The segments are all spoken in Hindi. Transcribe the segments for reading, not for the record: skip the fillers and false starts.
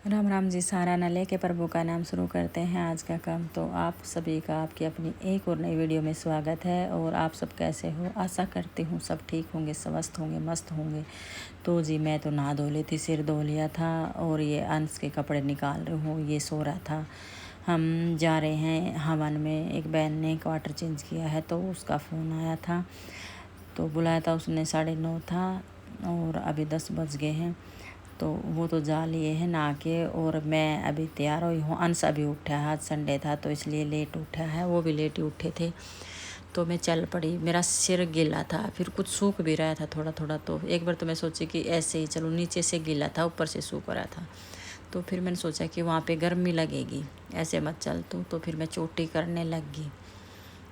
राम राम जी। सारा न लेके प्रभु का नाम शुरू करते हैं आज का काम। तो आप सभी का आपकी अपनी एक और नई वीडियो में स्वागत है। और आप सब कैसे हो? आशा करती हूँ सब ठीक होंगे, स्वस्थ होंगे, मस्त होंगे। तो जी मैं तो नहा धो ली थी, सिर धो लिया था और ये अंश के कपड़े निकाल रही हूँ। ये सो रहा था। हम जा रहे हैं हवन में। एक बहन ने क्वार्टर चेंज किया है तो उसका फ़ोन आया था, तो बुलाया था उसने। 9:30 था और अभी 10 बज गए हैं। तो वो तो जा लिए हैं नहा के, और मैं अभी तैयार हुई हूँ। अंश अभी उठा है, आज संडे था तो इसलिए लेट उठा है, वो भी लेट ही उठे थे। तो मैं चल पड़ी। मेरा सिर गीला था, फिर कुछ सूख भी रहा था थोड़ा थोड़ा। तो एक बार तो मैं सोची कि ऐसे ही चलो, नीचे से गीला था ऊपर से सूख रहा था। तो फिर मैंने सोचा कि वहाँ पे गर्मी लगेगी, ऐसे मत चल तो फिर मैं चोटी करने लग गई।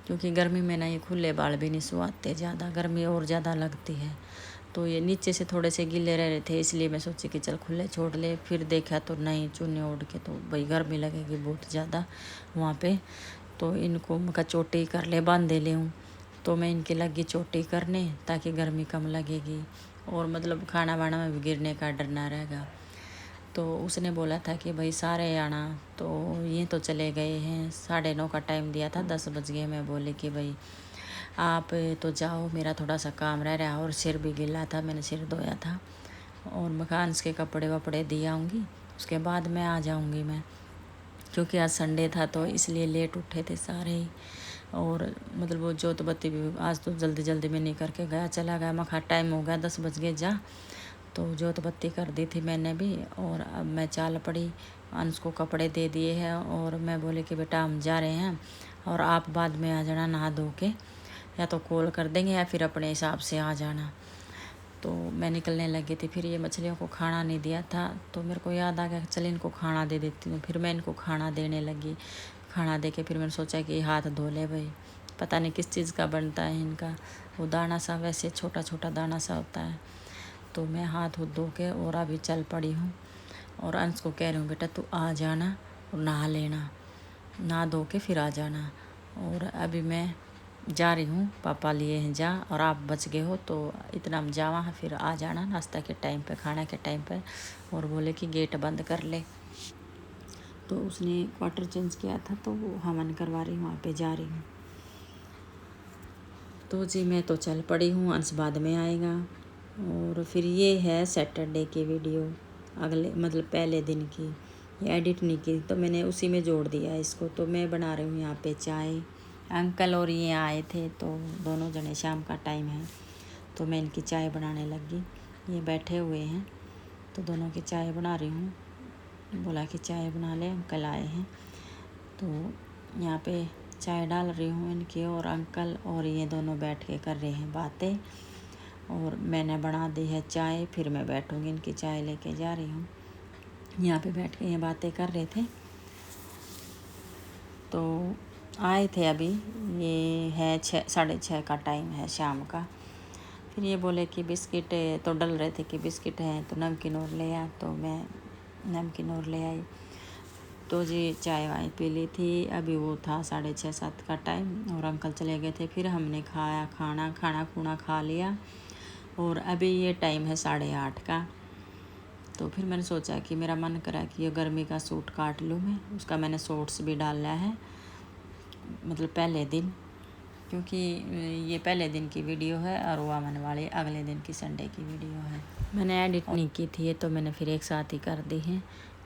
क्योंकि गर्मी में ना ये खुले बाल भी नहीं सुहाते, ज़्यादा गर्मी और ज़्यादा लगती है। तो ये नीचे से थोड़े से गीले रह रहे थे, इसलिए मैं सोची कि चल खुले छोड़ ले। फिर देखा तो नहीं, चुन्नी ओढ़ के तो भाई गर्मी लगेगी बहुत ज़्यादा वहाँ पे। तो इनको मैं चोटी कर ले, बांधे ले हूँ। तो मैं इनकी लगी चोटी करने ताकि गर्मी कम लगेगी, और मतलब खाना वाना में भी गिरने का डर ना रहेगा। तो उसने बोला था कि भाई सारे आना, तो ये तो चले गए हैं। 9:30 का टाइम दिया था, 10 बज गए। मैं बोली कि भाई आप तो जाओ, मेरा थोड़ा सा काम रह रहा है। और सिर भी गीला था, मैंने सिर धोया था। और मकान के कपड़े वपड़े दिए आऊँगी, उसके बाद मैं आ जाऊँगी मैं। क्योंकि आज संडे था तो इसलिए लेट उठे थे सारे ही। और मतलब वो जोत बत्ती भी आज तो जल्दी जल्दी में नहीं करके गया, चला गया। मखा टाइम हो गया, 10 बज गए जा। तो जोत बत्ती कर दी थी मैंने भी, और अब मैं चाल पड़ी। अंश को कपड़े दे दिए हैं, और मैं बोली कि बेटा हम जा रहे हैं और आप बाद में आ जाना नहा धो के, या तो कॉल कर देंगे या फिर अपने हिसाब से आ जाना। तो मैं निकलने लगी थी। फिर ये मछलियों को खाना नहीं दिया था, तो मेरे को याद आ गया चल इनको खाना दे देती हूँ। फिर मैं इनको खाना देने लगी। खाना दे के फिर मैंने सोचा कि हाथ धो ले भाई, पता नहीं किस चीज़ का बनता है इनका। वो दाना सा वैसे छोटा छोटा दाना सा होता है। तो मैं हाथ धो के और अभी चल पड़ी हूँ। और अंश को कह रही हूँ बेटा तू आ जाना और नहा लेना, नहा धो के फिर आ जाना। और अभी मैं जा रही हूँ, पापा लिए हैं जा, और आप बच गए हो तो इतना हम जावा फिर आ जाना नाश्ता के टाइम पे, खाना के टाइम पे। और बोले कि गेट बंद कर ले। तो उसने क्वार्टर चेंज किया था तो वो हवन करवा रही हूँ, वहाँ पे जा रही हूँ। तो जी मैं तो चल पड़ी हूँ, अंश बाद में आएगा। और फिर ये है सैटरडे की वीडियो, अगले मतलब पहले दिन की। ये एडिट नहीं की तो मैंने उसी में जोड़ दिया इसको। तो मैं बना रही हूँ यहाँ पे चाय। अंकल और ये आए थे तो दोनों जने, शाम का टाइम है तो मैं इनकी चाय बनाने लगी। ये बैठे हुए हैं तो दोनों की चाय बना रही हूँ। बोला कि चाय बना ले, अंकल आए हैं। तो यहाँ पे चाय डाल रही हूँ इनकी, और अंकल और ये दोनों बैठ के कर रहे हैं बातें। और मैंने बना दी है चाय, फिर मैं बैठूँगी, इनकी चाय लेके जा रही हूँ। यहाँ पे बैठ के ये बातें कर रहे थे। तो आए थे अभी, ये है 6:30 का टाइम है शाम का। फिर ये बोले कि बिस्किट, तो डल रहे थे कि बिस्किट हैं तो नमकीन और ले आ, तो मैं नमकीन और ले आई। तो जी चाय वाय पी ली थी। अभी वो था 6:30-7 का टाइम, और अंकल चले गए थे। फिर हमने खाया खाना खूना खा लिया। और अभी ये टाइम है 8:30 का। तो फिर मैंने सोचा कि मेरा मन करा कि ये गर्मी का सूट काट लूँ मैं। उसका मैंने शॉर्ट्स भी डाला है, मतलब पहले दिन, क्योंकि ये पहले दिन की वीडियो है और वो आने वाले अगले दिन की संडे की वीडियो है। मैंने एडिट नहीं की थी तो मैंने फिर एक साथ ही कर दी है।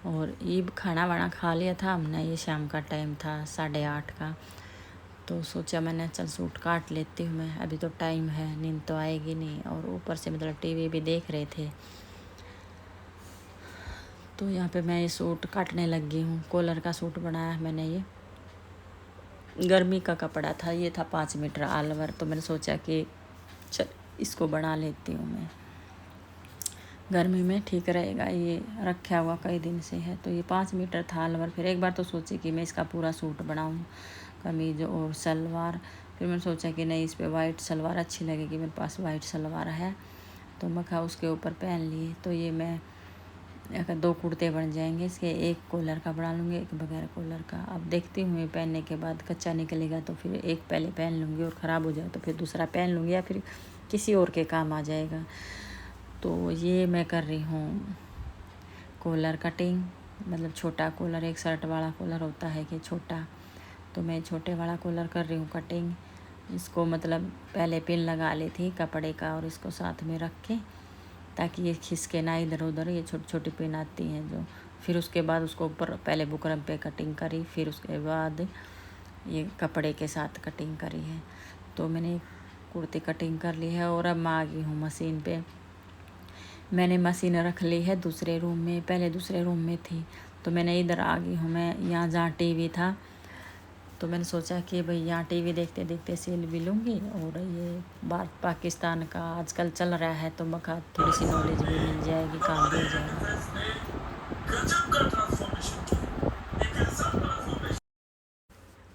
और ये खाना वाना खा लिया था हमने, ये शाम का टाइम था 8:30 का। तो सोचा मैंने चल सूट काट लेती हूँ मैं, अभी तो टाइम है, नींद तो आएगी नहीं। और ऊपर से मतलब टीवी भी देख रहे थे। तो यहाँ पे मैं ये सूट काटने लगी हूँ। कॉलर का सूट बनाया है मैंने, ये गर्मी का कपड़ा था, ये था 5 मीटर आलवर। तो मैंने सोचा कि चल इसको बना लेती हूँ मैं, गर्मी में ठीक रहेगा। ये रखा हुआ कई दिन से है। तो ये 5 मीटर था आलवर। फिर एक बार तो सोची कि मैं इसका पूरा सूट बनाऊँ, कमीज और सलवार। फिर मैंने सोचा कि नहीं, इस पर वाइट सलवार अच्छी लगेगी, मेरे पास वाइट सलवार है। तो मैं कहा उसके ऊपर पहन लिए। तो ये मैं अगर 2 कुर्ते बन जाएंगे इसके, एक कॉलर का बना लूँगी, एक बगैर कॉलर का। अब देखती हूँ ये पहनने के बाद कच्चा निकलेगा तो फिर एक पहले पहन लूँगी, और ख़राब हो जाए तो फिर दूसरा पहन लूँगी, या फिर किसी और के काम आ जाएगा। तो ये मैं कर रही हूँ कॉलर कटिंग, मतलब छोटा कॉलर, एक शर्ट वाला कॉलर होता है कि छोटा, तो मैं छोटे वाला कॉलर कर रही हूँ कटिंग। इसको मतलब पहले पिन लगा ली थी कपड़े का और इसको साथ में रख के, ताकि ये खिसके ना इधर उधर। ये छोटी छोटी पिन आती हैं जो, फिर उसके बाद उसको ऊपर पहले बुकरम पे कटिंग करी, फिर उसके बाद ये कपड़े के साथ कटिंग करी है। तो मैंने कुर्ती कटिंग कर ली है और अब मैं आ गई हूँ मशीन पे। मैंने मशीन रख ली है दूसरे रूम में, पहले दूसरे रूम में थी, तो मैंने इधर आ गई हूँ मैं, यहाँ जहाँ टीवी था। तो मैंने सोचा कि भाई यहाँ टीवी देखते देखते सिल भी लूँगी, और ये भारत पाकिस्तान का आजकल चल रहा है तो मका थोड़ी सी नॉलेज भी मिल जाएगी, काम भी हो जाएगा।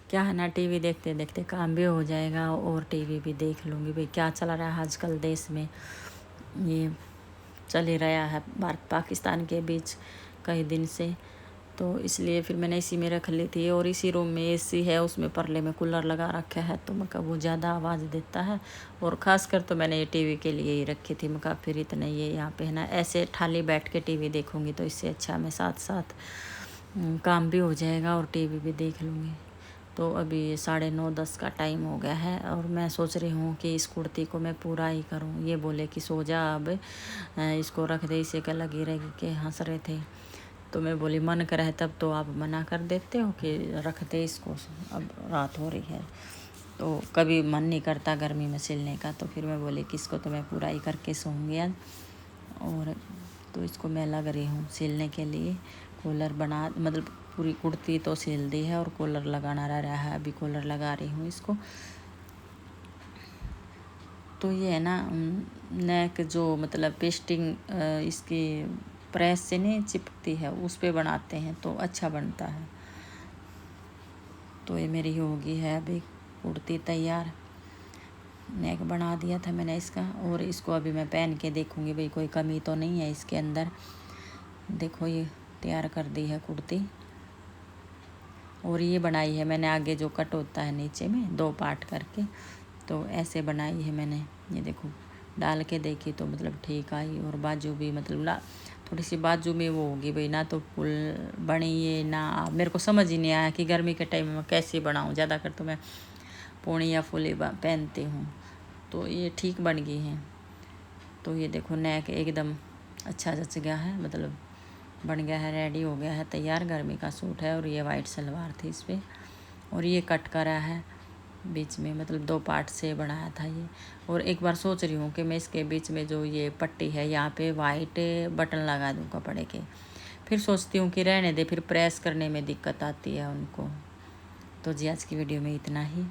क्या है ना, टीवी देखते देखते काम भी हो जाएगा और टीवी भी देख लूँगी भाई क्या चल रहा है आजकल देश में। ये चल ही रहा है भारत पाकिस्तान के बीच कई दिन से, तो इसलिए फिर मैंने इसी में रख ली थी। और इसी रूम में एसी है, उसमें परले में कूलर लगा रखा है, तो मैं वो ज़्यादा आवाज़ देता है। और ख़ासकर तो मैंने ये टीवी के लिए ही रखी थी, मैं फिर इतने ये यहाँ पे है ना, ऐसे ठाली बैठ के टीवी देखूँगी तो इससे अच्छा मैं साथ साथ काम भी हो जाएगा और टीवी भी देख लूँगी। तो अभी 9:30-10 का टाइम हो गया है और मैं सोच रही हूँ कि इस कुर्ती को मैं पूरा ही करूँ। ये बोले कि सो जा अब, इसको रख दे, इसे क्या लगी रहेगी, के हंस रहे थे। तो मैं बोली मन कर है तब तो आप मना कर देते हो कि रख दे इसको, अब रात हो रही है। तो कभी मन नहीं करता गर्मी में सिलने का, तो फिर मैं बोली कि इसको तो मैं पूरा ही करके सोऊंगी आज। और तो इसको मैं लग रही हूँ सिलने के लिए। कॉलर बना, मतलब पूरी कुर्ती तो सिल दी है और कॉलर लगाना रह रहा है, अभी कॉलर लगा रही हूँ इसको। तो ये है ना नेक जो मतलब पेस्टिंग इसकी प्रेस से नहीं चिपकती है, उस पे बनाते हैं तो अच्छा बनता है। तो ये मेरी होगी है अभी कुर्ती तैयार। नेक बना दिया था मैंने इसका, और इसको अभी मैं पहन के देखूँगी भाई कोई कमी तो नहीं है इसके अंदर। देखो ये तैयार कर दी है कुर्ती। और ये बनाई है मैंने आगे जो कट होता है नीचे में 2 पार्ट करके, तो ऐसे बनाई है मैंने। ये देखो डाल के देखी तो मतलब ठीक आई। और बाजू भी मतलब ना थोड़ी सी बाजू में वो होगी भाई, ना तो फुल बनी ये ना, मेरे को समझ ही नहीं आया कि गर्मी के टाइम में कैसे बनाऊँ। ज़्यादा कर तो मैं पूणी या फुली पहनती हूँ, तो ये ठीक बन गई हैं। तो ये देखो नेक एकदम अच्छा जच गया है, मतलब बन गया है, रेडी हो गया है तैयार। गर्मी का सूट है और ये वाइट सलवार थी इस पर, और ये कट करा है बीच में, मतलब 2 पार्ट से बनाया था ये। और एक बार सोच रही हूँ कि मैं इसके बीच में जो ये पट्टी है यहाँ पे वाइट बटन लगा दूँ कपड़े के। फिर सोचती हूँ कि रहने दे, फिर प्रेस करने में दिक्कत आती है उनको। तो जी आज की वीडियो में इतना ही।